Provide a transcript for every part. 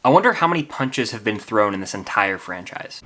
I wonder how many punches have been thrown in this entire franchise.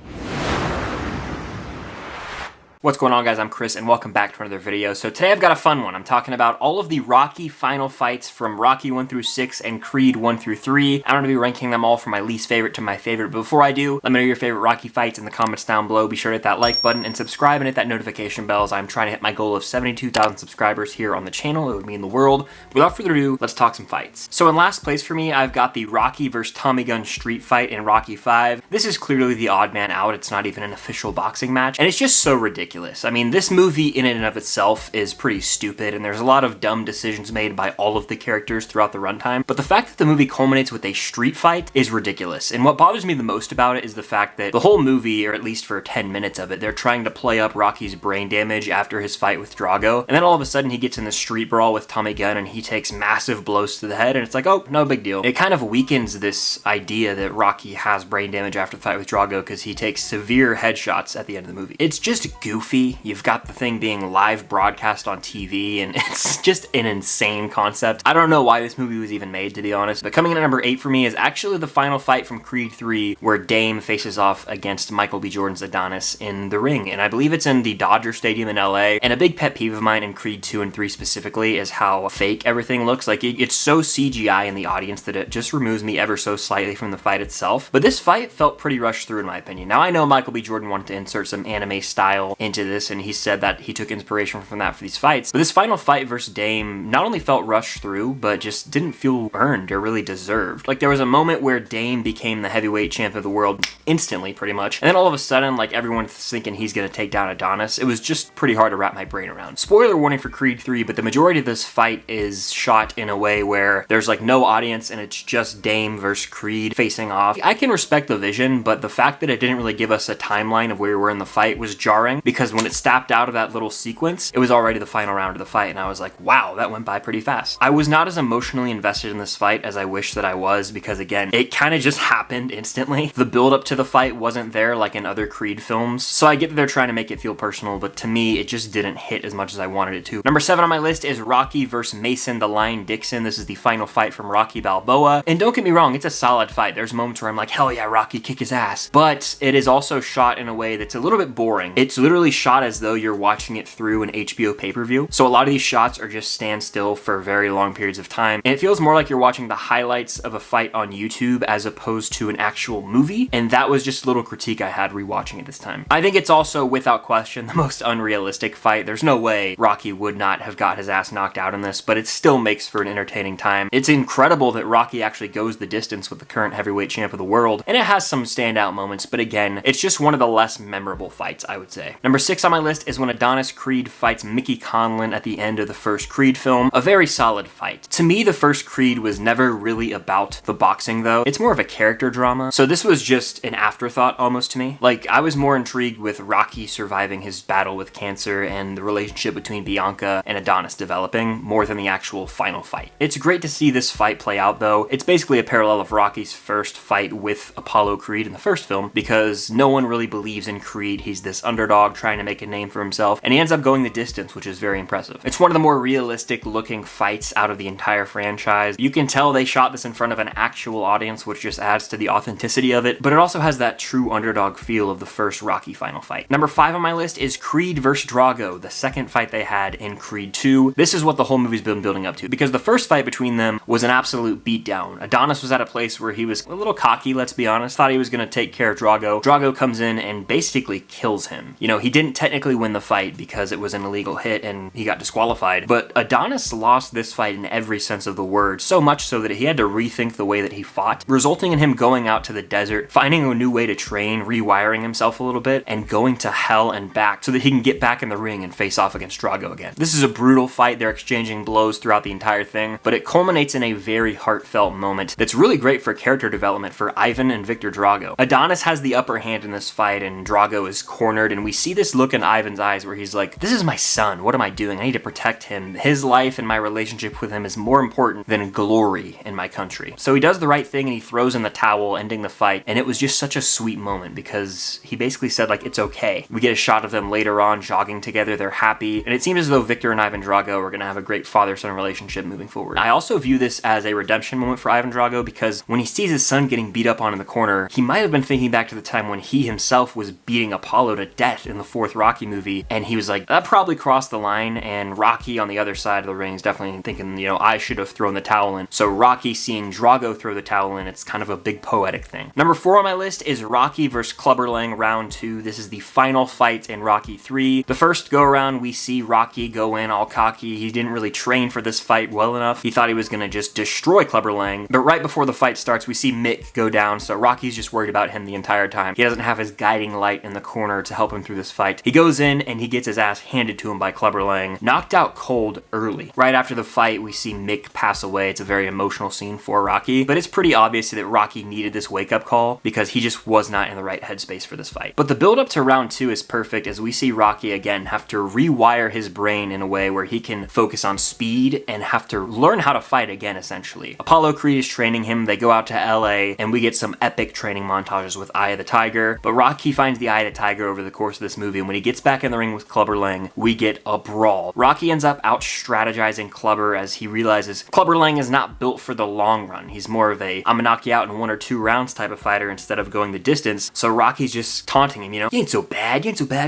What's going on, guys? I'm Chris and welcome back to another video. So today I've got a fun one. I'm talking about all of the Rocky final fights from Rocky 1 through 6 and Creed 1 through 3. I'm going to be ranking them all from my least favorite to my favorite. But before I do, let me know your favorite Rocky fights in the comments down below. Be sure to hit that like button and subscribe and hit that notification bell as I'm trying to hit my goal of 72,000 subscribers here on the channel. It would mean the world. Without further ado, let's talk some fights. So in last place for me, I've got the Rocky vs. Tommy Gunn street fight in Rocky 5. This is clearly the odd man out. It's not even an official boxing match. And it's just so ridiculous. I mean, this movie in and of itself is pretty stupid, and there's a lot of dumb decisions made by all of the characters throughout the runtime, but the fact that the movie culminates with a street fight is ridiculous. And what bothers me the most about it is the fact that the whole movie, or at least for 10 minutes of it, they're trying to play up Rocky's brain damage after his fight with Drago, and then all of a sudden he gets in the street brawl with Tommy Gunn and he takes massive blows to the head, and it's like, oh, no big deal. It kind of weakens this idea that Rocky has brain damage after the fight with Drago because he takes severe headshots at the end of the movie. It's just goofy. You've got the thing being live broadcast on TV, and it's just an insane concept. I don't know why this movie was even made, to be honest, but coming in at number 8 for me is actually the final fight from Creed 3 where Dame faces off against Michael B. Jordan's Adonis in the ring, and I believe it's in the Dodger Stadium in LA, and a big pet peeve of mine in Creed 2 and 3 specifically is how fake everything looks. Like, it's so CGI in the audience that it just removes me ever so slightly from the fight itself, but this fight felt pretty rushed through in my opinion. Now, I know Michael B. Jordan wanted to insert some anime style into this, and he said that he took inspiration from that for these fights, but this final fight versus Dame not only felt rushed through, but just didn't feel earned or really deserved. Like, there was a moment where Dame became the heavyweight champ of the world instantly, pretty much, and then all of a sudden, like, everyone's thinking he's gonna take down Adonis. It was just pretty hard to wrap my brain around. Spoiler warning for Creed 3, but the majority of this fight is shot in a way where there's like no audience and it's just Dame versus Creed facing off. I can respect the vision, but the fact that it didn't really give us a timeline of where we were in the fight was jarring, because when it snapped out of that little sequence, it was already the final round of the fight, and I was like, wow, that went by pretty fast. I was not as emotionally invested in this fight as I wish that I was, because again, it kind of just happened instantly. The build up to the fight wasn't there like in other Creed films, so I get that they're trying to make it feel personal, but to me, it just didn't hit as much as I wanted it to. Number 7 on my list is Rocky vs. Mason the Lion Dixon. This is the final fight from Rocky Balboa, and don't get me wrong, it's a solid fight. There's moments where I'm like, hell yeah, Rocky, kick his ass, but it is also shot in a way that's a little bit boring. It's literally shot as though you're watching it through an HBO pay-per-view. So a lot of these shots are just stand still for very long periods of time, and it feels more like you're watching the highlights of a fight on YouTube as opposed to an actual movie, and that was just a little critique I had rewatching it this time. I think it's also, without question, the most unrealistic fight. There's no way Rocky would not have got his ass knocked out in this, but it still makes for an entertaining time. It's incredible that Rocky actually goes the distance with the current heavyweight champ of the world, and it has some standout moments, but again, it's just one of the less memorable fights, I would say. Number 6 on my list is when Adonis Creed fights Mickey Conlan at the end of the first Creed film. A very solid fight. To me, the first Creed was never really about the boxing though. It's more of a character drama. So this was just an afterthought almost to me. Like, I was more intrigued with Rocky surviving his battle with cancer and the relationship between Bianca and Adonis developing more than the actual final fight. It's great to see this fight play out though. It's basically a parallel of Rocky's first fight with Apollo Creed in the first film, because no one really believes in Creed. He's this underdog trying to make a name for himself, and he ends up going the distance, which is very impressive. It's one of the more realistic looking fights out of the entire franchise. You can tell they shot this in front of an actual audience, which just adds to the authenticity of it, but it also has that true underdog feel of the first Rocky final fight. Number 5 on my list is Creed vs. Drago, the second fight they had in Creed 2. This is what the whole movie's been building up to, because the first fight between them was an absolute beatdown. Adonis was at a place where he was a little cocky, let's be honest, thought he was going to take care of Drago. Drago comes in and basically kills him. You know, he didn't technically win the fight because it was an illegal hit and he got disqualified, but Adonis lost this fight in every sense of the word, so much so that he had to rethink the way that he fought, resulting in him going out to the desert, finding a new way to train, rewiring himself a little bit, and going to hell and back so that he can get back in the ring and face off against Drago again. This is a brutal fight. They're exchanging blows throughout the entire thing, but it culminates in a very heartfelt moment that's really great for character development for Ivan and Viktor Drago. Adonis has the upper hand in this fight and Drago is cornered, and we see this this look in Ivan's eyes where he's like, this is my son, what am I doing? I need to protect him. His life and my relationship with him is more important than glory in my country. So he does the right thing and he throws in the towel, ending the fight, and it was just such a sweet moment because he basically said, like, it's okay. We get a shot of them later on jogging together, they're happy, and it seems as though Viktor and Ivan Drago are gonna have a great father-son relationship moving forward. I also view this as a redemption moment for Ivan Drago because when he sees his son getting beat up on in the corner, he might have been thinking back to the time when he himself was beating Apollo to death in the 4th Rocky movie, and he was like, that probably crossed the line, and Rocky on the other side of the ring is definitely thinking, you know, I should have thrown the towel in. So Rocky seeing Drago throw the towel in, it's kind of a big poetic thing. Number 4 on my list is Rocky vs. Clubber Lang round 2. This is the final fight in Rocky 3. The first go around, we see Rocky go in all cocky. He didn't really train for this fight well enough. He thought he was gonna just destroy Clubber Lang, but right before the fight starts, we see Mick go down, so Rocky's just worried about him the entire time. He doesn't have his guiding light in the corner to help him through this fight. He goes in and he gets his ass handed to him by Clubber Lang, knocked out cold early. Right after the fight, we see Mick pass away. It's a very emotional scene for Rocky, but it's pretty obvious that Rocky needed this wake-up call because he just was not in the right headspace for this fight. But the build-up to round 2 is perfect as we see Rocky again have to rewire his brain in a way where he can focus on speed and have to learn how to fight again, essentially. Apollo Creed is training him. They go out to LA and we get some epic training montages with Eye of the Tiger, but Rocky finds the Eye of the Tiger over the course of this movie, and when he gets back in the ring with Clubber Lang, we get a brawl. Rocky ends up out strategizing Clubber as he realizes Clubber Lang is not built for the long run. He's more of a, I'm gonna knock you out in 1 or 2 rounds type of fighter instead of going the distance. So Rocky's just taunting him, you know, you ain't so bad,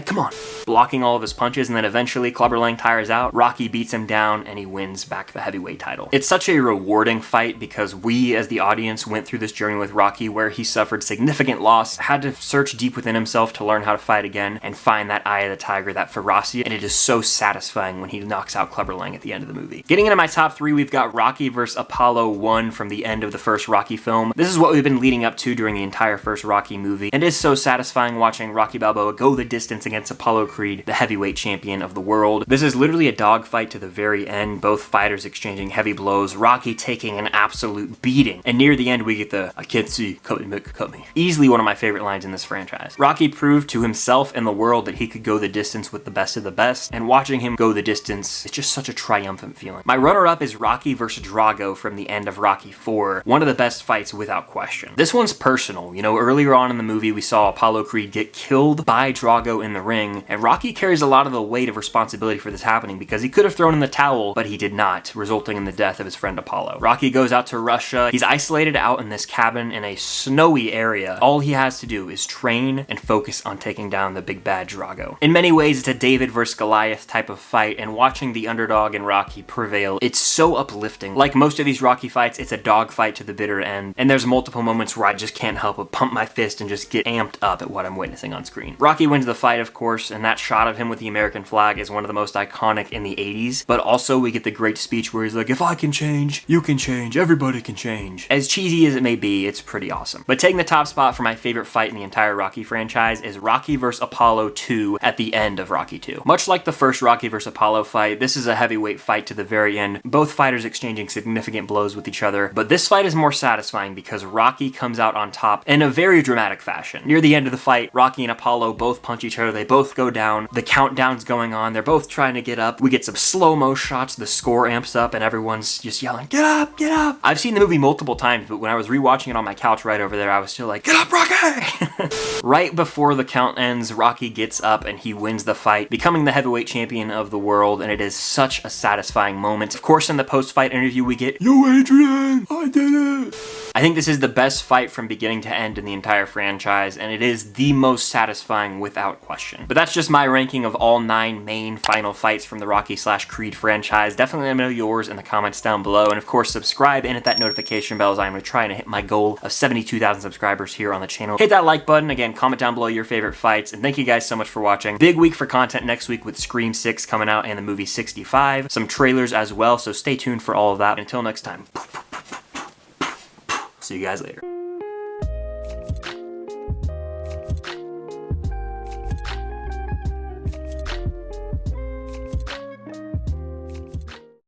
come on. Blocking all of his punches, and then eventually Clubber Lang tires out, Rocky beats him down, and he wins back the heavyweight title. It's such a rewarding fight because we as the audience went through this journey with Rocky where he suffered significant loss, had to search deep within himself to learn how to fight again and find that Eye of the Tiger, that ferocity, and it is so satisfying when he knocks out Clubber Lang at the end of the movie. Getting into my top 3, we've got Rocky vs. Apollo 1 from the end of the first Rocky film. This is what we've been leading up to during the entire first Rocky movie, and it is so satisfying watching Rocky Balboa go the distance against Apollo Creed, the heavyweight champion of the world. This is literally a dogfight to the very end, both fighters exchanging heavy blows, Rocky taking an absolute beating, and near the end we get the, I can't see, cut me, Mick, cut me. Easily one of my favorite lines in this franchise. Rocky proved to himself and the world that he could go the distance with the best of the best, and watching him go the distance, it's just such a triumphant feeling. My runner-up is Rocky vs. Drago from the end of Rocky 4, one of the best fights without question. This one's personal. You know, earlier on in the movie we saw Apollo Creed get killed by Drago in the ring, and Rocky carries a lot of the weight of responsibility for this happening because he could have thrown in the towel, but he did not, resulting in the death of his friend Apollo. Rocky goes out to Russia. He's isolated out in this cabin in a snowy area. All he has to do is train and focus on taking down the big bad Drago. In many ways, it's a David versus Goliath type of fight, and watching the underdog in Rocky prevail, it's so uplifting. Like most of these Rocky fights, it's a dog fight to the bitter end, and there's multiple moments where I just can't help but pump my fist and just get amped up at what I'm witnessing on screen. Rocky wins the fight, of course, and that shot of him with the American flag is one of the most iconic in the 80s, but also we get the great speech where he's like, if I can change, you can change, everybody can change. As cheesy as it may be, it's pretty awesome. But taking the top spot for my favorite fight in the entire Rocky franchise is Rocky vs. Apollo 2 at the end of Rocky 2. Much like the first Rocky vs. Apollo fight, this is a heavyweight fight to the very end, both fighters exchanging significant blows with each other, but this fight is more satisfying because Rocky comes out on top in a very dramatic fashion. Near the end of the fight, Rocky and Apollo both punch each other, they both go down, the countdown's going on, they're both trying to get up, we get some slow-mo shots, the score amps up, and everyone's just yelling, get up, get up! I've seen the movie multiple times, but when I was rewatching it on my couch right over there, I was still like, get up, Rocky! Right before the count ends, Rocky gets up and he wins the fight, becoming the heavyweight champion of the world, and it is such a satisfying moment. Of course, in the post-fight interview, we get, yo, Adrian, I did it! I think this is the best fight from beginning to end in the entire franchise, and it is the most satisfying without question. But that's just my ranking of all 9 main final fights from the Rocky/Creed franchise. Definitely let me know yours in the comments down below, and of course subscribe and hit that notification bell as I'm going to try to hit my goal of 72,000 subscribers here on the channel. Hit that like button, again, comment down below your favorite fights, and thank you guys so much for watching. Big week for content next week with Scream 6 coming out and the movie 65. Some trailers as well, so stay tuned for all of that. Until next time. See you guys later.